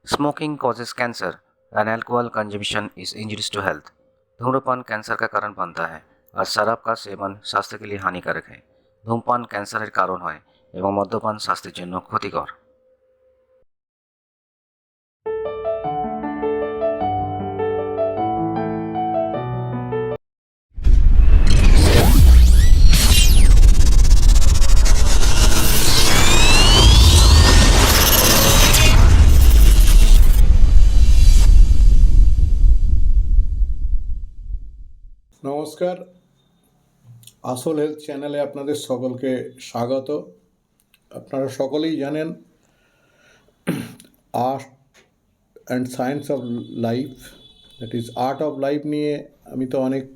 Smoking causes cancer and alcohol consumption is injurious to health। धूम्रपान cancer का कारण बनता है और शराब का सेवन স্বাস্থ্য के लिए हानिकारक है। ধূমপান ক্যান্সারের কারণ হয় এবং মদ্যপান স্বাস্থ্যের জন্য ক্ষতিকর। নমস্কার, আসল হেলথ চ্যানেলে আপনাদের সকলকে স্বাগত। আপনারা সকলেই জানেন art and science of life, that is art of life নিয়ে আমি তো অনেক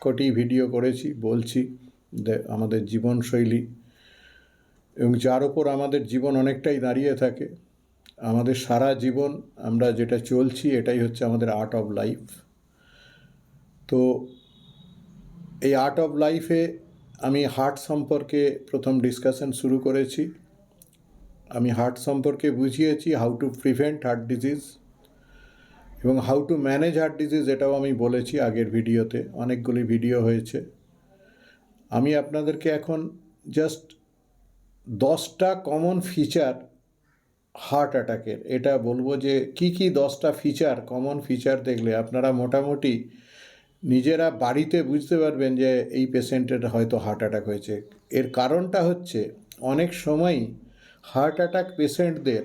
কোটি ভিডিও করেছি, বলছি আমাদের জীবনশৈলী এবং যার ওপর আমাদের জীবন অনেকটাই দাঁড়িয়ে থাকে। আমাদের সারা জীবন আমরা যেটা চলছি এটাই হচ্ছে আমাদের আর্ট অফ লাইফ। তো এই আর্ট অফ লাইফে আমি হার্ট সম্পর্কে প্রথম ডিসকাশন শুরু করেছি। আমি হার্ট সম্পর্কে বুঝিয়েছি how to prevent heart disease এবং how to manage heart disease, এটাও আমি বলেছি আগের ভিডিওতে, অনেকগুলি ভিডিও হয়েছে। আমি আপনাদেরকে এখন জাস্ট 10টা কমন ফিচার হার্ট অ্যাটাকের এটা বলবো, যে কি কি 10টা ফিচার, কমন ফিচার দেখলে আপনারা মোটামুটি নিজেরা বাড়িতে বুঝতে পারবেন যে এই পেশেন্টের হয়তো হার্ট অ্যাটাক হয়েছে। এর কারণটা হচ্ছে অনেক সময়ই হার্ট অ্যাটাক পেশেন্টদের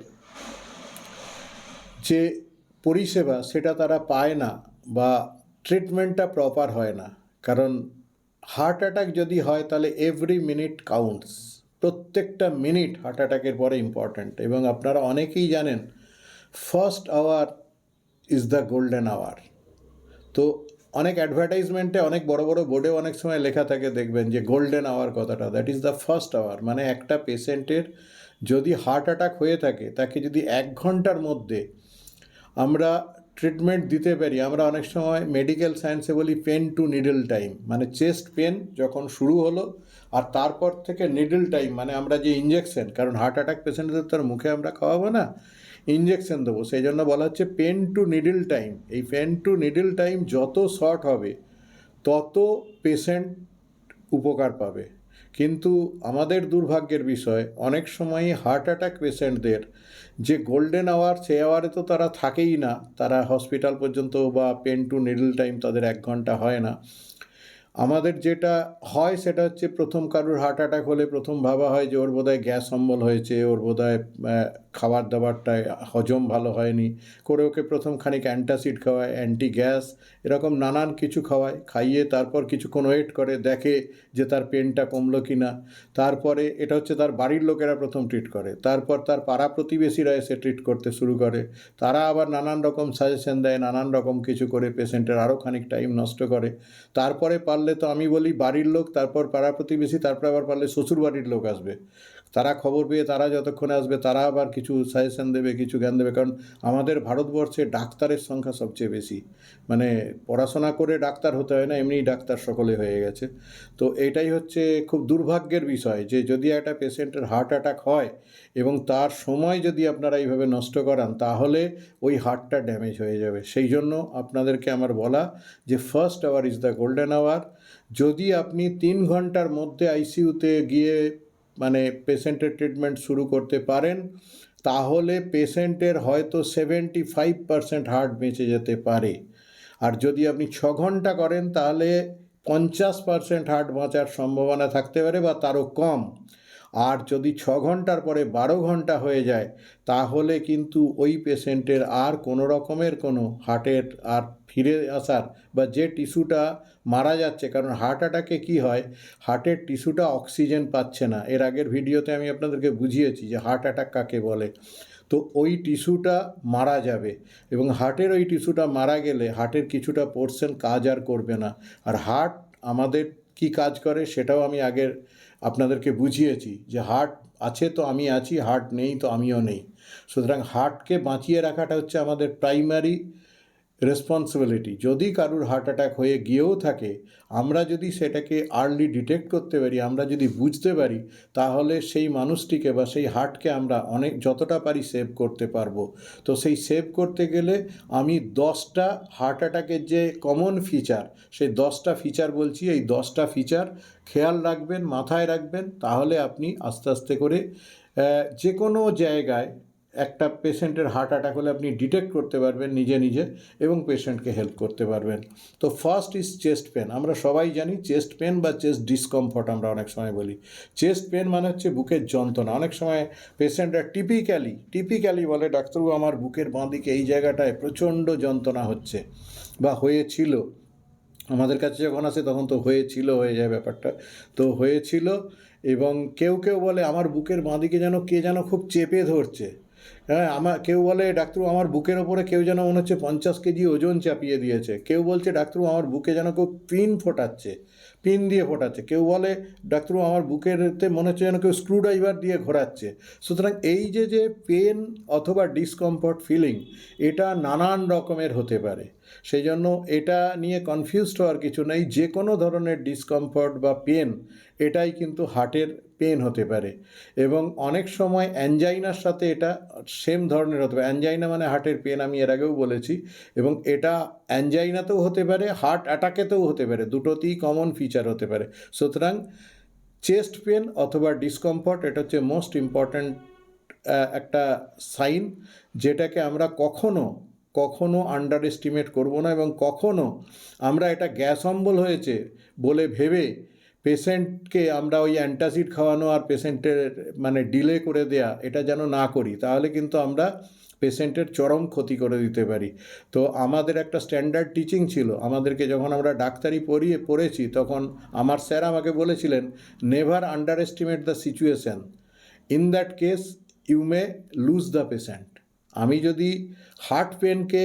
যে পরিষেবা সেটা তারা পায় না বা ট্রিটমেন্টটা প্রপার হয় না। কারণ হার্ট অ্যাটাক যদি হয় তাহলে এভরি মিনিট কাউন্টস, প্রত্যেকটা মিনিট হার্ট অ্যাটাকের পরে ইম্পর্ট্যান্ট। এবং আপনারা অনেকেই জানেন first hour is the golden hour. তো অনেক অ্যাডভার্টাইজমেন্টে, অনেক বড় বড় বোর্ডে অনেক সময় লেখা থাকে, দেখবেন যে গোল্ডেন আওয়ার কথাটা, that is the first hour. মানে একটা পেশেন্টের যদি হার্ট অ্যাটাক হয়ে থাকে, তাকে যদি 1 ঘন্টার মধ্যে আমরা ট্রিটমেন্ট দিতে পারি, আমরা অনেক সময় মেডিকেল সায়েন্সে বলি পেন টু নিডল টাইম, মানে চেস্ট পেন যখন শুরু হলো আর তারপর থেকে নিডল টাইম, মানে আমরা যে ইঞ্জেকশন, কারণ হার্ট অ্যাটাক পেশেন্টদের তার মুখে আমরা খাওয়াবো না, ইঞ্জেকশন দেবো, সেই জন্য বলা হচ্ছে পেন টু নিডল টাইম। এই পেন টু নিডল টাইম যত শর্ট হবে তত পেশেন্ট উপকার পাবে। কিন্তু আমাদের দুর্ভাগ্যের বিষয়, অনেক সময়ই হার্ট অ্যাটাক পেশেন্টদের যে গোল্ডেন আওয়ার, সে আওয়ারে তো তারা থাকেই না, তারা হসপিটাল পর্যন্ত বা পেন টু নিডল টাইম তাদের 1 ঘন্টা হয় না। আমাদের যেটা হয় সেটা হচ্ছে, প্রথম কারুর হার্ট অ্যাটাক হলে প্রথম ভাবা হয় যে ওর বোধহয় গ্যাস অম্বল হয়েছে, ওর বোধহয় খাবার দাবারটায় হজম ভালো হয়নি, করে ওকে প্রথম খানিক অ্যান্টাসিড খাওয়ায়, অ্যান্টি গ্যাস, এরকম নানান কিছু খাওয়ায়, খাইয়ে তারপর কিছুক্ষণ ওয়েট করে, দেখে যে তার পেনটা কমলো কি না। তারপরে এটা হচ্ছে তার বাড়ির লোকেরা প্রথম ট্রিট করে, তারপর তার পাড়া প্রতিবেশীরা এসে ট্রিট করতে শুরু করে, তারা আবার নানান রকম সাজেশন দেয়, নানান রকম কিছু করে পেশেন্টের আরও খানিক টাইম নষ্ট করে। তারপরে পারলে তো আমি বলি বাড়ির লোক, তারপর পাড়া প্রতিবেশী, তারপর আবার পারলে শ্বশুর বাড়ির লোক আসবে, তারা খবর পেয়ে তারা যতক্ষণে আসবে তারা আবার কিছু সাজেশন দেবে, কিছু জ্ঞান দেবে। কারণ আমাদের ভারতবর্ষে ডাক্তারের সংখ্যা সবচেয়ে বেশি, মানে পড়াশোনা করে ডাক্তার হতে হয় না, এমনিই ডাক্তার সকলে হয়ে গেছে। তো এটাই হচ্ছে খুব দুর্ভাগ্যের বিষয়, যে যদি একটা পেশেন্টের হার্ট অ্যাটাক হয় এবং তার সময় যদি আপনারা এইভাবে নষ্ট করান, তাহলে ওই হার্টটা ড্যামেজ হয়ে যাবে। সেই জন্য আপনাদেরকে আমার বলা যে first hour is the golden hour. যদি আপনি 3 ঘন্টার মধ্যে আইসিইউতে গিয়ে মানে পেশেন্টের ট্রিটমেন্ট শুরু করতে পারেন, তাহলে পেশেন্টের হয়তো 75% হার্ট বেঁচে যেতে পারে। আর যদি আপনি 6 ঘন্টা করেন, তাহলে 50% হার্ট বাঁচার সম্ভাবনা থাকতে পারে বা তারও কম। আর যদি 6 ঘন্টার পরে 12 ঘন্টা হয়ে যায়, তাহলে কিন্তু ওই পেশেন্টের আর কোনো রকমের কোনো হার্টের আর ফিরে আসার বা যে টিস্যুটা মারা যাচ্ছে, কারণ হার্ট অ্যাটাকে কী হয়, হার্টের টিস্যুটা অক্সিজেন পাচ্ছে না। এর আগের ভিডিওতে আমি আপনাদেরকে বুঝিয়েছি যে হার্ট অ্যাটাক কাকে বলে। তো ওই টিস্যুটা মারা যাবে এবং হার্টের ওই টিস্যুটা মারা গেলে হার্টের কিছুটা পোর্শন কাজ আর করবে না। আর হার্ট আমাদের কি কাজ করে সেটাও আমি আগের আপনাদেরকে বুঝিয়েছি, যে হার্ট আছে তো আমি আছি, হার্ট নেই তো আমিও নেই। সুতরাং হার্টকে বাঁচিয়ে রাখাটা হচ্ছে আমাদের প্রাইমারি রেসপন্সিবিলিটি। যদি কারুর হার্ট অ্যাটাক হয়ে গিয়েও থাকে, আমরা যদি সেটাকে আর্লি ডিটেক্ট করতে পারি, আমরা যদি বুঝতে পারি, তাহলে সেই মানুষটিকে বা সেই হার্টকে আমরা অনেক যতটা পারি সেভ করতে পারবো। তো সেই সেভ করতে গেলে আমি 10টা হার্ট অ্যাটাকের যে কমন ফিচার, সেই 10টা ফিচার বলছি। এই 10টা ফিচার খেয়াল রাখবেন, মাথায় রাখবেন, তাহলে আপনি আস্তে আস্তে করে যে কোনো জায়গায় একটা পেশেন্টের হার্ট অ্যাটাক হলে আপনি ডিটেক্ট করতে পারবেন নিজে নিজে এবং পেশেন্টকে হেল্প করতে পারবেন। তো ফার্স্ট ইজ চেস্ট পেন। আমরা সবাই জানি চেস্ট পেন বা চেস্ট ডিসকমফর্ট আমরা অনেক সময় বলি। চেস্ট পেন মানে হচ্ছে বুকের যন্ত্রণা। অনেক সময় পেশেন্টরা টিপিক্যালি বলে, ডাক্তারবাবু আমার বুকের বাঁ দিকে এই জায়গাটায় প্রচণ্ড যন্ত্রণা হচ্ছে বা হয়েছিল। আমাদের কাছে যখন আসে তখন তো হয়েছিল হয়ে যায় ব্যাপারটা। তো হয়েছিল, এবং কেউ কেউ বলে আমার বুকের বাঁ দিকে যেন কে যেন খুব চেপে ধরছে। হ্যাঁ, কেউ বলে ডাক্তারবাবু আমার বুকের ওপরে কেউ যেন মনে হচ্ছে 50 কেজি ওজন চাপিয়ে দিয়েছে। কেউ বলছে ডাক্তারবাবু আমার বুকে যেন কেউ পিন দিয়ে ফোটাচ্ছে। কেউ বলে ডাক্তারবাবু আমার বুকেরতে মনে হচ্ছে যেন কেউ স্ক্রুড্রাইভার দিয়ে ঘোরাচ্ছে। সুতরাং এই যে পেন অথবা ডিসকমফর্ট ফিলিং, এটা নানান রকমের হতে পারে। সেই জন্য এটা নিয়ে কনফিউজড হওয়ার কিছু নেই। যে কোনো ধরনের ডিসকমফর্ট বা পেন, এটাই কিন্তু হার্টের পেন হতে পারে। এবং অনেক সময় অ্যানজাইনার সাথে এটা সেম ধরনের হতে পারে। অ্যানজাইনা মানে হার্টের পেন, আমি এর আগেও বলেছি, এবং এটা অ্যানজাইনাতেও হতে পারে, হার্ট অ্যাটাকেতেও হতে পারে, দুটোতেই কমন ফিচার হতে পারে। সুতরাং চেস্ট পেন অথবা ডিসকমফর্ট, এটা হচ্ছে মোস্ট ইম্পর্ট্যান্ট একটা সাইন, যেটাকে আমরা কখনো আন্ডার এস্টিমেট করবো না, এবং কখনো আমরা এটা গ্যাস অম্বল হয়েছে বলে ভেবে পেশেন্টকে আমরা ওই অ্যান্টাসিড খাওয়ানো আর পেশেন্টের মানে ডিলে করে দেয়া, এটা যেন না করি। তাহলে কিন্তু আমরা পেশেন্টের চরম ক্ষতি করে দিতে পারি। তো আমাদের একটা স্ট্যান্ডার্ড টিচিং ছিল, আমাদেরকে যখন আমরা ডাক্তারি পড়েছি তখন আমার স্যার আমাকে বলেছিলেন, never underestimate the situation, in that case you may lose the patient. আমি যদি হার্ট পেনকে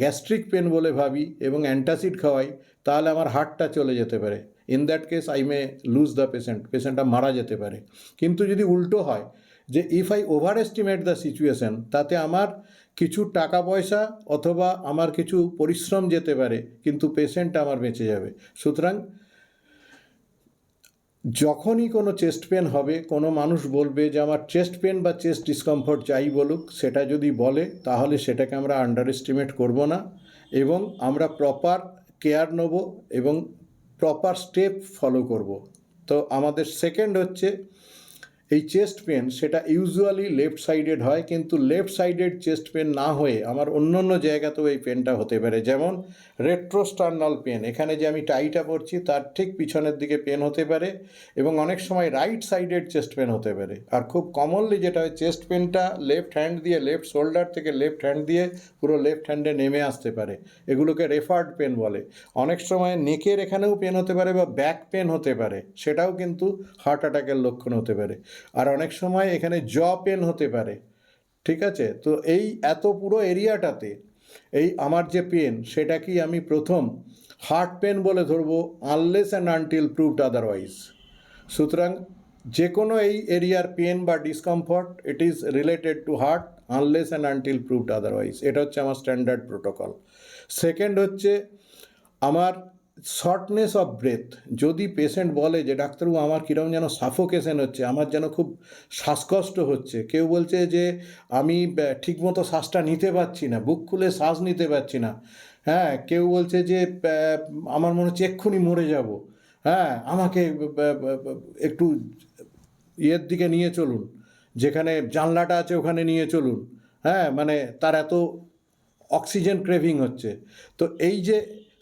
গ্যাস্ট্রিক পেন বলে ভাবি এবং অ্যান্টাসিড খাওয়াই, তাহলে আমার হার্টটা চলে যেতে পারে। In that case I may lose the পেশেন্টটা মারা যেতে পারে। কিন্তু যদি উল্টো হয়, যে if I overestimate the situation, তাতে আমার কিছু টাকা পয়সা অথবা আমার কিছু পরিশ্রম যেতে পারে, কিন্তু পেশেন্ট আমার বেঁচে যাবে। সুতরাং যখনই কোনো চেস্ট পেন হবে, কোনো মানুষ বলবে যে আমার চেস্ট পেন বা চেস্ট ডিসকমফর্ট যাই বলুক, সেটা যদি বলে তাহলে সেটাকে আমরা আন্ডার এস্টিমেট করবো না, এবং আমরা প্রপার কেয়ার নেব এবং প্রপার স্টেপ ফলো করব। তো আমাদের সেকেন্ড হচ্ছে, এই চেস্ট পেন সেটা ইউজুয়ালি লেফট সাইডেড হয়, কিন্তু লেফট সাইডেড চেস্ট পেন না হয়ে আমার অন্য জায়গাতেও এই পেনটা হতে পারে। যেমন রেট্রোস্টার্নাল পেন, এখানে যে আমি টাইটা পরছি তার ঠিক পিছনের দিকে পেন হতে পারে, এবং অনেক সময় রাইট সাইডেড চেস্ট পেন হতে পারে। আর খুব কমনলি যেটা হয়, চেস্ট পেনটা লেফট হ্যান্ড দিয়ে, লেফট শোল্ডার থেকে লেফট হ্যান্ড দিয়ে পুরো লেফট হ্যান্ডে নেমে আসতে পারে। এগুলোকে রেফার্ড পেন বলে। অনেক সময় নেকের এখানেও পেন হতে পারে বা ব্যাক পেন হতে পারে, সেটাও কিন্তু হার্ট অ্যাটাকের লক্ষণ হতে পারে। আর অনেক সময় এখানে জ পেন হতে পারে। ঠিক আছে, তো এই এত পুরো এরিয়াটাতে এই আমার যে পেন, সেটা কি আমি প্রথম হার্ট পেন বলে ধরবো, unless and until proved otherwise. সুতরাং যে কোনো এই এরিয়ার পেন বা discomfort, it is related to heart unless and until proved otherwise. এটা হচ্ছে আমার স্ট্যান্ডার্ড প্রোটোকল। সেকেন্ড হচ্ছে আমার শর্টনেস অফ ব্রেথ। যদি পেশেন্ট বলে যে ডাক্তারবাবু আমার কীরকম যেন সাফোকেশন হচ্ছে, আমার যেন খুব শ্বাসকষ্ট হচ্ছে, কেউ বলছে যে আমি ঠিকমতো শ্বাসটা নিতে পারছি না, বুক খুলে শ্বাস নিতে পারছি না, হ্যাঁ, কেউ বলছে যে আমার মনে হচ্ছে এক্ষুনি মরে যাব, হ্যাঁ, আমাকে একটু ইয়ের দিকে নিয়ে চলুন, যেখানে জানলাটা আছে ওখানে নিয়ে চলুন, হ্যাঁ, মানে তার এত অক্সিজেন ক্রেভিং হচ্ছে। তো এই যে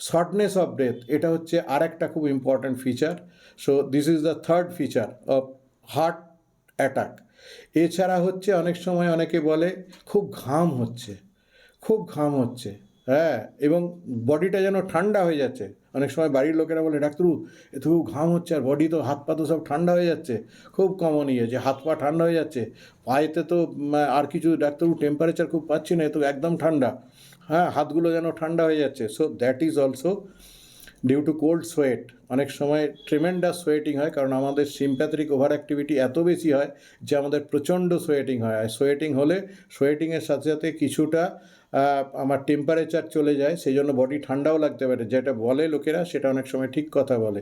শর্টনেস অফ ব্রেথ, এটা হচ্ছে আর একটা খুব important feature. So this is the third feature of heart attack. এছাড়া হচ্ছে অনেক সময় অনেকে বলে খুব ঘাম হচ্ছে, হ্যাঁ, এবং বডিটা যেন ঠান্ডা হয়ে যাচ্ছে। অনেক সময় বাড়ির লোকেরা বলে ডাক্তারবাবু এত ঘাম হচ্ছে, আর বডি তো হাত পা তো সব ঠান্ডা হয়ে যাচ্ছে। খুব কমন যে হাত পা ঠান্ডা হয়ে যাচ্ছে, পায়েতে তো আর কিছু ডাক্তারবাবু টেম্পারেচার খুব পাচ্ছি না, এ তো একদম ঠান্ডা, হ্যাঁ, হাতগুলো যেন ঠান্ডা হয়ে যাচ্ছে। So that is also due to cold sweat. অনেক সময় ট্রিমেন্ডাস সোয়েটিং হয়, কারণ আমাদের সিম্প্যাথেটিক ওভার অ্যাক্টিভিটি এত বেশি হয় যে আমাদের প্রচণ্ড সোয়েটিং হয়। আর সোয়েটিং হলে সোয়েটিংয়ের সাথে সাথে কিছুটা আমার টেম্পারেচার চলে যায়, সেই জন্য বডি ঠান্ডাও লাগতে পারে, যেটা বলে লোকেরা সেটা অনেক সময় ঠিক কথা বলে।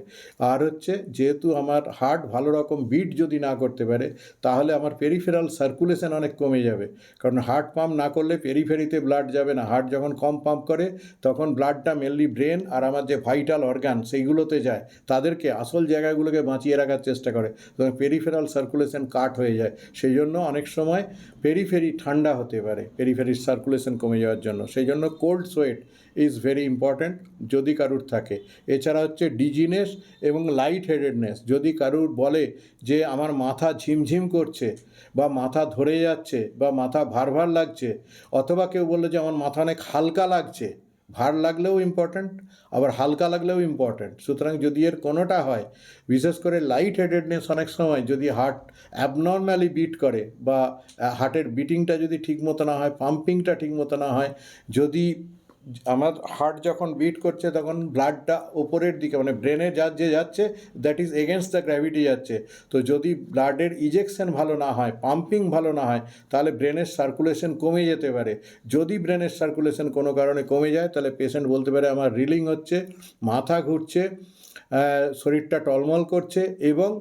আর হচ্ছে যেহেতু আমার হার্ট ভালো রকম বিট যদি না করতে পারে, তাহলে আমার পেরিফেরাল সার্কুলেশন অনেক কমে যাবে, কারণ হার্ট পাম্প না করলে পেরিফেরিতে ব্লাড যাবে না। হার্ট যখন কম পাম্প করে তখন ব্লাডটা মেনলি ব্রেন আর আমার যে ভাইটাল অর্গান সেইগুলোতে যায়, তাদেরকে আসল জায়গাগুলোকে বাঁচিয়ে রাখার চেষ্টা করে, তখন পেরিফেরাল সার্কুলেশন কাট হয়ে যায়। সেই জন্য অনেক সময় পেরিফেরি ঠান্ডা হতে পারে, পেরিফেরির সার্কুলেশন কমে যাওয়ার জন্য। সেই জন্য cold sweat is very important যদি কারুর থাকে। এছাড়া হচ্ছে ডিজিনেস এবং লাইট হেডেডনেস, যদি কারুর বলে যে আমার মাথা ঝিমঝিম করছে বা মাথা ধরে যাচ্ছে বা মাথা ভার ভার লাগছে, অথবা কেউ বললো যে আমার মাথা অনেক হালকা লাগছে, ভার লাগলেও ইম্পর্ট্যান্ট আবার হালকা লাগলেও ইম্পর্ট্যান্ট। সুতরাং যদি এর কোনোটা হয়, বিশেষ করে লাইট হেডেডনেস, অনেক সময় যদি হার্ট অ্যাবনর্ম্যালি বিট করে বা হার্টের বিটিংটা যদি ঠিক মতো না হয়, পাম্পিংটা ঠিক মতো না হয়, যদি আমার হার্ট যখন বিট করছে তখন ব্লাডটা ওপরের দিকে মানে ব্রেনে যে যাচ্ছে that is against the gravity যাচ্ছে, তো যদি ব্লাডের ইজেকশন ভালো না হয়, পাম্পিং ভালো না হয়, তাহলে ব্রেনের সার্কুলেশন কমে যেতে পারে। যদি ব্রেনের সার্কুলেশন কোনো কারণে কমে যায়, তাহলে পেশেন্ট বলতে পারে আমার রিলিং হচ্ছে, মাথা ঘুরছে, শরীরটা টলমল করছে এবং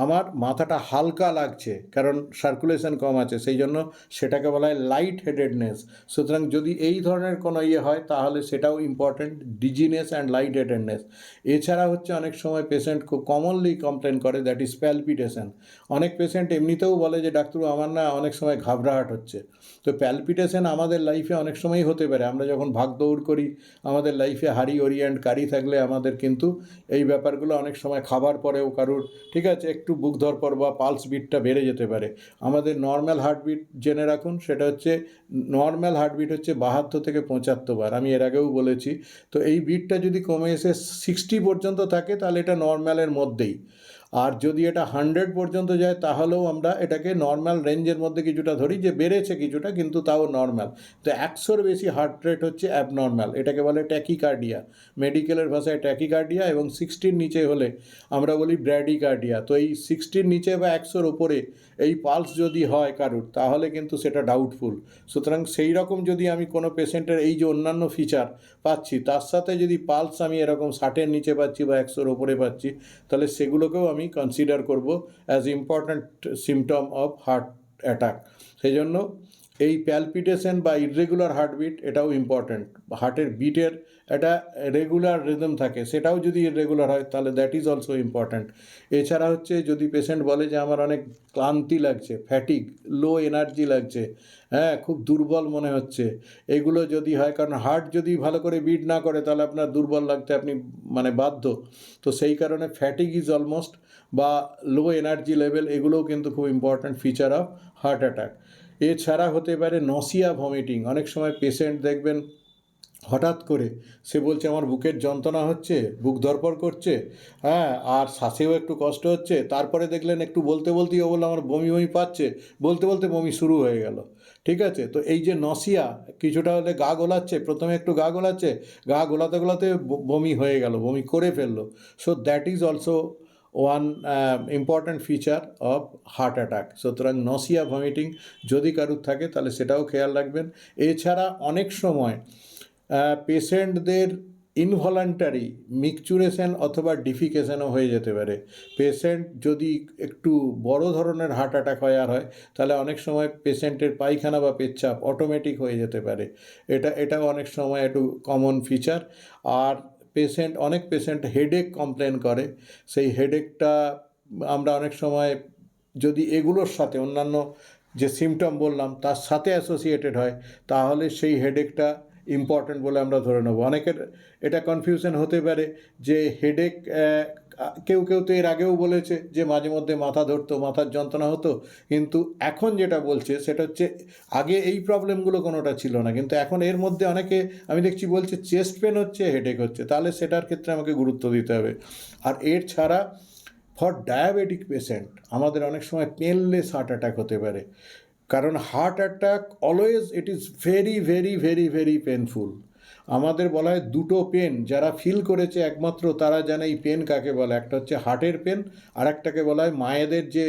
আমার মাথাটা হালকা লাগছে, কারণ সার্কুলেশন কম আছে, সেই জন্য সেটাকে বলা হয় লাইট হেডেডনেস। সুতরাং যদি এই ধরনের কোনো ইয়ে হয়, তাহলে সেটাও ইম্পর্ট্যান্ট, ডিজিনেস অ্যান্ড লাইট হেডেডনেস। এছাড়া হচ্ছে অনেক সময় পেশেন্ট খুব কমনলি কমপ্লেন করে, দ্যাট ইজ প্যালপিটেশন। অনেক পেশেন্ট এমনিতেও বলে যে ডাক্তারবাবু আমার না অনেক সময় ঘাবড়াহট হচ্ছে। তো প্যালপিটেশন আমাদের লাইফে অনেক সময়ই হতে পারে, আমরা যখন ভাগদৌড় করি, আমাদের লাইফে হারি ওরিয়েন্ট কারি থাকলে আমাদের কিন্তু এই ব্যাপারগুলো অনেক সময় খাবার পরেও কারুর ঠিক আছে একটু বুক ধরপড় বা পালস বিটটা বেড়ে যেতে পারে। আমাদের নর্মাল হার্টবিট জেনে রাখুন, সেটা হচ্ছে নর্মাল হার্টবিট হচ্ছে 72 থেকে 75 বার, আমি এর আগেও বলেছি। তো এই বিটটা যদি কমে এসে 60 পর্যন্ত থাকে, তাহলে এটা নর্মালের মধ্যেই। আর যদি এটা 100 পর্যন্ত যায়, তাহলেও আমরা এটাকে নর্মাল রেঞ্জের মধ্যে কিছুটা ধরি, যে বেড়েছে কিছুটা কিন্তু তাও নর্মাল। তো 100-র বেশি হার্ট রেট হচ্ছে অ্যাবনর্মাল, এটাকে বলে ট্যাকিকার্ডিয়া, মেডিকেলের ভাষায় ট্যাকিকার্ডিয়া, এবং 60-র নিচে হলে আমরা বলি ব্র্যাডিকার্ডিয়া। তো এই 60-র নিচে বা 100-র ওপরে এই পালস যদি হয় কারুর, তাহলে কিন্তু সেটা ডাউটফুল। সুতরাং সেই রকম যদি আমি কোনো পেশেন্টের এই যে অন্যান্য ফিচার পাচ্ছি, তার সাথে যদি পালস আমি এরকম 60-এর নিচে পাচ্ছি বা 100-র ওপরে পাচ্ছি, তাহলে সেগুলোকেও আমি কনসিডার করব as important symptom of heart attack. সেই জন্য এই প্যালপিটেশন বা ইররেগুলার হার্টবিট এটাও ইম্পর্ট্যান্ট। হার্টের বিটের একটা রেগুলার রিদম থাকে, সেটাও যদি ইররেগুলার হয়, তাহলে দ্যাট ইজ অলসো ইম্পর্ট্যান্ট। এছাড়া হচ্ছে যদি পেশেন্ট বলে যে আমার অনেক ক্লান্তি লাগছে, ফ্যাটিক, লো এনার্জি লাগছে, হ্যাঁ খুব দুর্বল মনে হচ্ছে, এগুলো যদি হয়, কারণ হার্ট যদি ভালো করে বিট না করে, তাহলে আপনার দুর্বল লাগতে আপনি মানে বাধ্য। তো সেই কারণে ফ্যাটিক ইজ অলমোস্ট বা লো এনার্জি লেভেল, এগুলোও কিন্তু খুব important feature of heart attack. এছাড়া হতে পারে নসিয়া ভমিটিং। অনেক সময় পেশেন্ট দেখবেন হঠাৎ করে সে বলছে আমার বুকের যন্ত্রণা হচ্ছে, বুক ধড়ফড় করছে, হ্যাঁ আর শ্বাসেও একটু কষ্ট হচ্ছে, তারপরে দেখলেন একটু বলতে বলতেই ও বললো আমার বমি বমি পাচ্ছে, বলতে বলতে বমি শুরু হয়ে গেল। ঠিক আছে, তো এই যে নসিয়া, কিছুটা হলে গা গোলাচ্ছে, প্রথমে একটু গা গোলাচ্ছে, গা গোলাতে গোলাতে বমি হয়ে গেল, বমি করে ফেললো। So that is also one important feature of heart attack. সুতরাং নসিয়া ভমিটিং যদি কারুর থাকে, তাহলে সেটাও খেয়াল রাখবেন। এছাড়া অনেক সময় পেশেন্টদের ইনভলান্টারি মিকচুরেশন অথবা ডিফিকেশনও হয়ে যেতে পারে। পেশেন্ট যদি একটু বড় ধরনের হার্ট অ্যাটাক হয় আর হয়, তাহলে অনেক সময় পেশেন্টের পায়খানা বা পেচ্ছাপ অটোমেটিক হয়ে যেতে পারে। এটাও অনেক সময় একটু কমন ফিচার। আর অনেক পেশেন্ট হেডেক কমপ্লেন করে, সেই হেডেকটা আমরা অনেক সময় যদি এগুলোর সাথে অন্যান্য যে সিমটম বললাম তার সাথে অ্যাসোসিয়েটেড হয়, তাহলে সেই হেডেকটা ইম্পর্ট্যান্ট বলে আমরা ধরে নেব। অনেকের এটা কনফিউশন হতে পারে যে হেডেক, কেউ কেউ তো এর আগেও বলেছে যে মাঝে মধ্যে মাথা ধরতো, মাথার যন্ত্রণা হতো, কিন্তু এখন যেটা বলছে সেটা হচ্ছে আগে এই প্রবলেমগুলো কোনোটা ছিল না, কিন্তু এখন এর মধ্যে অনেকে আমি দেখছি বলছে চেস্ট পেন হচ্ছে, হেডেক হচ্ছে, তাহলে সেটার ক্ষেত্রে আমাকে গুরুত্ব দিতে হবে। আর এর ছাড়া ফর ডায়াবেটিক পেশেন্ট আমাদের অনেক সময় পেনলেস হার্ট অ্যাটাক হতে পারে, কারণ heart attack always it is very very very very painful. আমাদের বলা হয় দুটো পেন, যারা ফিল করেছে একমাত্র তারা জানে এই পেন কাকে বলে। একটা হচ্ছে হার্টের পেন, আর একটাকে বলা হয় মায়েদের যে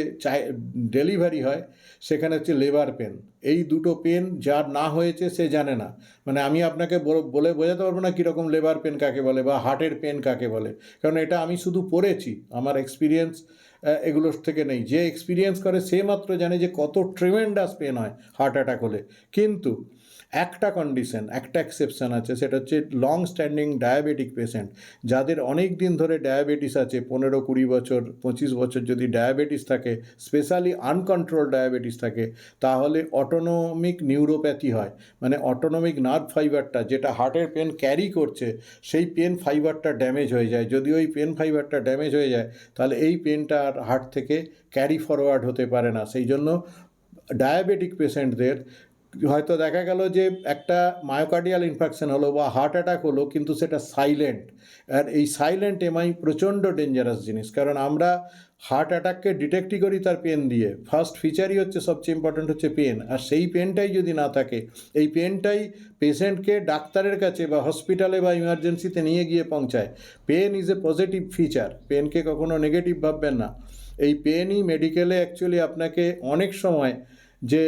ডেলিভারি হয় সেখানে হচ্ছে লেবার পেন। এই দুটো পেন যার না হয়েছে সে জানে না। মানে আমি আপনাকে বলে বোঝাতে পারবো না কীরকম লেবার পেন কাকে বলে বা হার্টের পেন কাকে বলে, কারণ এটা আমি শুধু পড়েছি, আমার এক্সপিরিয়েন্স এগুলোর থেকে নেই। যে এক্সপিরিয়েন্স করে সে মাত্র জানে যে কত ট্রিমেন্ডাস পেন হয় হার্ট অ্যাটাক হলে। কিন্তু একটা কন্ডিশন, একটা এক্সেপশন আছে, সেটা হচ্ছে লং স্ট্যান্ডিং ডায়াবেটিক পেশেন্ট, যাদের অনেক দিন ধরে ডায়াবেটিস আছে, 15-20 বছর 25 বছর যদি ডায়াবেটিস থাকে, স্পেশালি আনকন্ট্রোল ডায়াবেটিস থাকে, তাহলে অটোনমিক নিউরোপ্যাথি হয়। মানে অটোনমিক নার্ভ ফাইবারটা যেটা হার্টের পেন ক্যারি করছে, সেই পেন ফাইবারটা ড্যামেজ হয়ে যায়। যদি ওই পেন ফাইবারটা ড্যামেজ হয়ে যায় তাহলে এই পেনটা আর হার্ট থেকে ক্যারি ফরওয়ার্ড হতে পারে না। সেই জন্য ডায়াবেটিক পেশেন্টদের হয়তো দেখা গেল যে একটা মায়োকার্ডিয়াল ইনফার্কশন হলো বা হার্ট অ্যাটাক হলো, কিন্তু সেটা সাইলেন্ট। আর এই সাইলেন্ট এমআই প্রচণ্ড ডেঞ্জারাস জিনিস, কারণ আমরা হার্ট অ্যাটাককে ডিটেক্টই করি তার পেন দিয়ে। ফার্স্ট ফিচারই হচ্ছে, সবচেয়ে ইম্পর্ট্যান্ট হচ্ছে পেন, আর সেই পেনটাই যদি না থাকে, এই পেনটাই পেশেন্টকে ডাক্তারের কাছে বা হসপিটালে বা ইমার্জেন্সিতে নিয়ে গিয়ে পৌঁছায়। Pain is a positive feature, পেনকে কখনো নেগেটিভ ভাববেন না। এই পেনই মেডিকেলে অ্যাকচুয়ালি আপনাকে অনেক সময় যে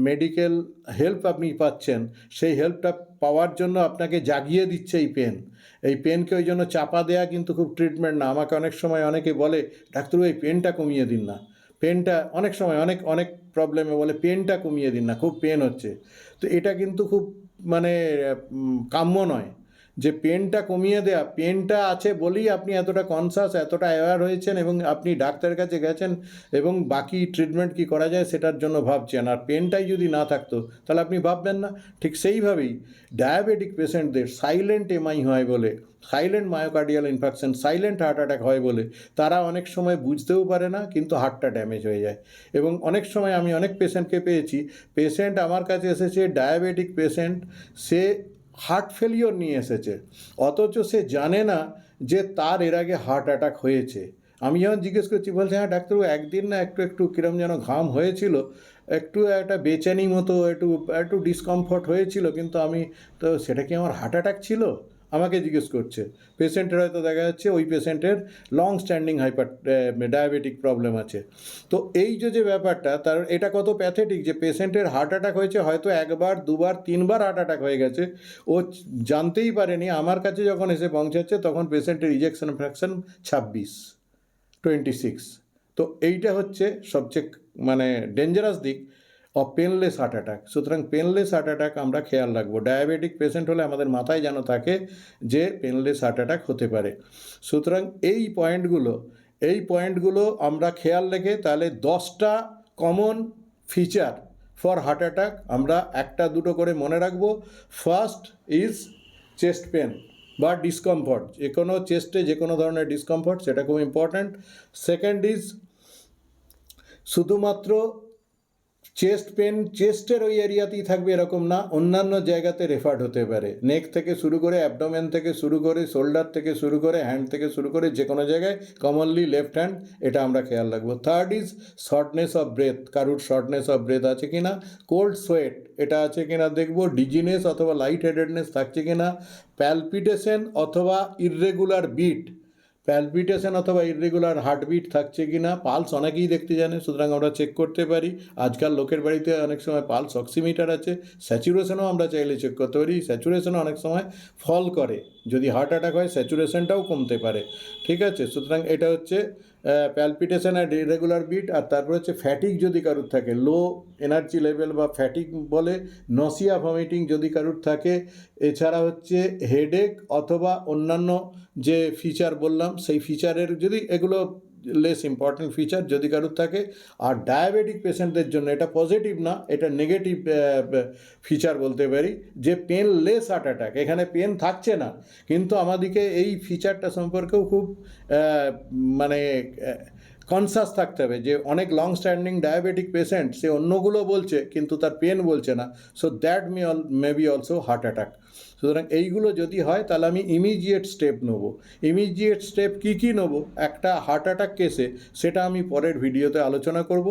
মেডিকেল হেল্প আপনি পাচ্ছেন, সেই হেল্পটা পাওয়ার জন্য আপনাকে জাগিয়ে দিচ্ছে এই পেন। এই পেনকে ওই জন্য চাপা দেয়া কিন্তু খুব ট্রিটমেন্ট না। আমাকে অনেক সময় অনেকে বলে, ডাক্তারবাবু এই পেনটা কমিয়ে দিন না, পেনটা অনেক সময় অনেক অনেক প্রবলেমে বলে পেনটা কমিয়ে দিন না, খুব পেন হচ্ছে। তো এটা কিন্তু খুব মানে কাম্য নয় যে পেনটা কমিয়ে দেয়া। পেনটা আছে বলেই আপনি এতটা কনসাস, এতটা অ্যাওয়্যার হয়েছেন এবং আপনি ডাক্তারের কাছে গেছেন এবং বাকি ট্রিটমেন্ট কী করা যায় সেটার জন্য ভাবছেন। আর পেনটাই যদি না থাকতো তাহলে আপনি ভাববেন না। ঠিক সেইভাবেই ডায়াবেটিক পেশেন্টদের সাইলেন্ট এমআই হয় বলে, silent myocardial infarction, silent heart attack হয় বলে তারা অনেক সময় বুঝতেও পারে না, কিন্তু হার্টটা ড্যামেজ হয়ে যায়। এবং অনেক সময় আমি অনেক পেশেন্টকে পেয়েছি, পেশেন্ট আমার কাছে এসেছে ডায়াবেটিক পেশেন্ট, সে হার্ট ফেলিওর নিয়ে এসেছে, অথচ সে জানে না যে তার এর আগে হার্ট অ্যাটাক হয়েছে। আমি যখন জিজ্ঞেস করছি, বলছে হ্যাঁ ডাক্তারবাবু একদিন না একটু একটু কীরকম যেন ঘাম হয়েছিল, একটু একটা বেচেনি মতো, একটু একটু ডিসকমফর্ট হয়েছিল, কিন্তু আমি তো সেটা কি আমার হার্ট অ্যাটাক ছিল আমাকে জিজ্ঞেস করছে। পেশেন্টের হয়তো দেখা যাচ্ছে ওই পেশেন্টের লং স্ট্যান্ডিং ডায়াবেটিক প্রবলেম আছে। তো এই যে ব্যাপারটা, তার এটা কত প্যাথেটিক যে পেশেন্টের হার্ট অ্যাটাক হয়েছে, হয়তো একবার দুবার তিনবার হার্ট অ্যাটাক হয়ে গেছে, ও জানতেই পারেনি। আমার কাছে যখন এসে পৌঁছাচ্ছে তখন পেশেন্টের ইজেকশন ফ্র্যাকশন 26। তো এইটা হচ্ছে সবচেয়ে মানে ডেঞ্জারাস দিক অফ পেনলেস হার্ট অ্যাটাক। সুতরাং পেনলেস হার্ট অ্যাটাক আমরা খেয়াল রাখবো। ডায়াবেটিক পেশেন্ট হলে আমাদের মাথায় যেন থাকে যে পেনলেস হার্ট অ্যাটাক হতে পারে। সুতরাং এই পয়েন্টগুলো আমরা খেয়াল রেখে তাহলে 10টা common feature for heart attack আমরা একটা দুটো করে মনে রাখবো। ফার্স্ট ইজ চেস্ট পেন বা ডিসকমফর্ট, যে কোনো চেস্টে যে কোনো ধরনের ডিসকমফর্ট, সেটা খুব ইম্পর্ট্যান্ট। সেকেন্ড ইজ শুধুমাত্র চেস্ট পেন চেস্টের ওই এরিয়াতেই থাকবে এরকম না, অন্যান্য জায়গাতে রেফার্ড হতে পারে। নেক থেকে শুরু করে, অ্যাবডোমেন থেকে শুরু করে, শোল্ডার থেকে শুরু করে, হ্যান্ড থেকে শুরু করে, যে কোনো জায়গায়, কমনলি লেফট হ্যান্ড, এটা আমরা খেয়াল রাখবো। Third is shortness of breadth, কারুর শর্টনেস অফ ব্রেথ আছে কি না, কোল্ড সোয়েট এটা আছে কি না দেখবো, ডিজিনেস অথবা লাইট হেডেডনেস থাকছে কি না, প্যালপিটেশন অথবা ইররেগুলার বিট, প্যালপিটেশন অথবা ইররেগুলার হার্টবিট থাকছে কি না, পালস অনেকেই দেখতে জানে, সুতরাং আমরা চেক করতে পারি। আজকাল লোকের বাড়িতে অনেক সময় পালস অক্সিমিটার আছে। স্যাচুরেশনও আমরা চাইলে চেক করতে পারি, স্যাচুরেশনও অনেক সময় ফল করে, যদি হার্ট অ্যাটাক হয় স্যাচুরেশনটাও কমতে পারে। ঠিক আছে, সুতরাং এটা হচ্ছে প্যালপিটেশন আর ইররেগুলার বিট। আর তারপর হচ্ছে ফ্যাটিক যদি কারুর থাকে, লো এনার্জি লেভেল বা ফ্যাটিক বলে, নসিয়া ভমিটিং যদি কারুর থাকে, এছাড়া হচ্ছে হেডেক অথবা অন্যান্য যে ফিচার বললাম সেই ফিচারের যদি, এগুলো লেস ইম্পর্টেন্ট ফিচার যদি কারুর থাকে। আর ডায়াবেটিক পেশেন্টদের জন্য এটা পজিটিভ না, এটা নেগেটিভ ফিচার বলতে পারি, যে পেনলেস হার্ট অ্যাটাক, এখানে পেন থাকছে না, কিন্তু আমাদেরকে এই ফিচারটা সম্পর্কেও খুব মানে কনসাস থাকতে হবে যে অনেক লং স্ট্যান্ডিং ডায়াবেটিক পেশেন্ট, সে অন্যগুলো বলছে কিন্তু তার পেন বলছে না, so that may be also heart attack. সুতরাং এইগুলো যদি হয় তাহলে আমি ইমিডিয়েট স্টেপ নেব। ইমিডিয়েট স্টেপ কী কী নেব একটা হার্ট অ্যাটাক কেসে, সেটা আমি পরের ভিডিওতে আলোচনা করব।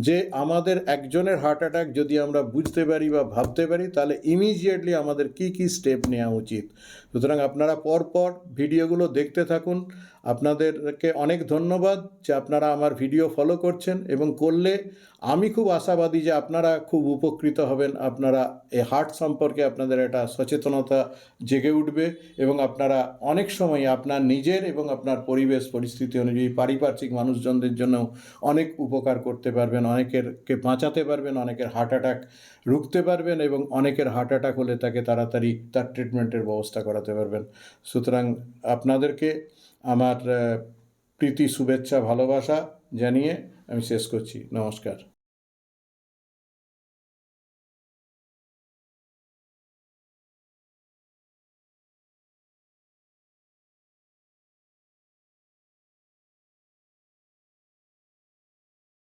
যে আমাদের একজনের হার্ট অ্যাটাক যদি আমরা বুঝতে পারি বা ভাবতে পারি, তাহলে ইমিডিয়েটলি আমাদের কী কী স্টেপ নেওয়া উচিত। সুতরাং আপনারা পরপর ভিডিওগুলো দেখতে থাকুন। আপনাদেরকে অনেক ধন্যবাদ যে আপনারা আমার ভিডিও ফলো করছেন, এবং করলে আমি খুব আশাবাদী যে আপনারা খুব উপকৃত হবেন। আপনারা এই হার্ট সম্পর্কে আপনাদের একটা সচেতনতা জেগে উঠবে, এবং আপনারা অনেক সময় আপনার নিজের এবং আপনার পরিবেশ পরিস্থিতি অনুযায়ী পারিপার্শ্বিক মানুষজনদের জন্য অনেক উপকার করতে পারবেন, অনেকেরকে বাঁচাতে পারবেন, অনেকের হার্ট অ্যাটাক রুখতে পারবেন, এবং অনেকের হার্ট অ্যাটাক হলে তাকে তাড়াতাড়ি তার ট্রিটমেন্টের ব্যবস্থা করাতে পারবেন। সুতরাং আপনাদেরকে আমার প্রীতি, শুভেচ্ছা, ভালোবাসা জানিয়ে আমি শেষ করছি। নমস্কার।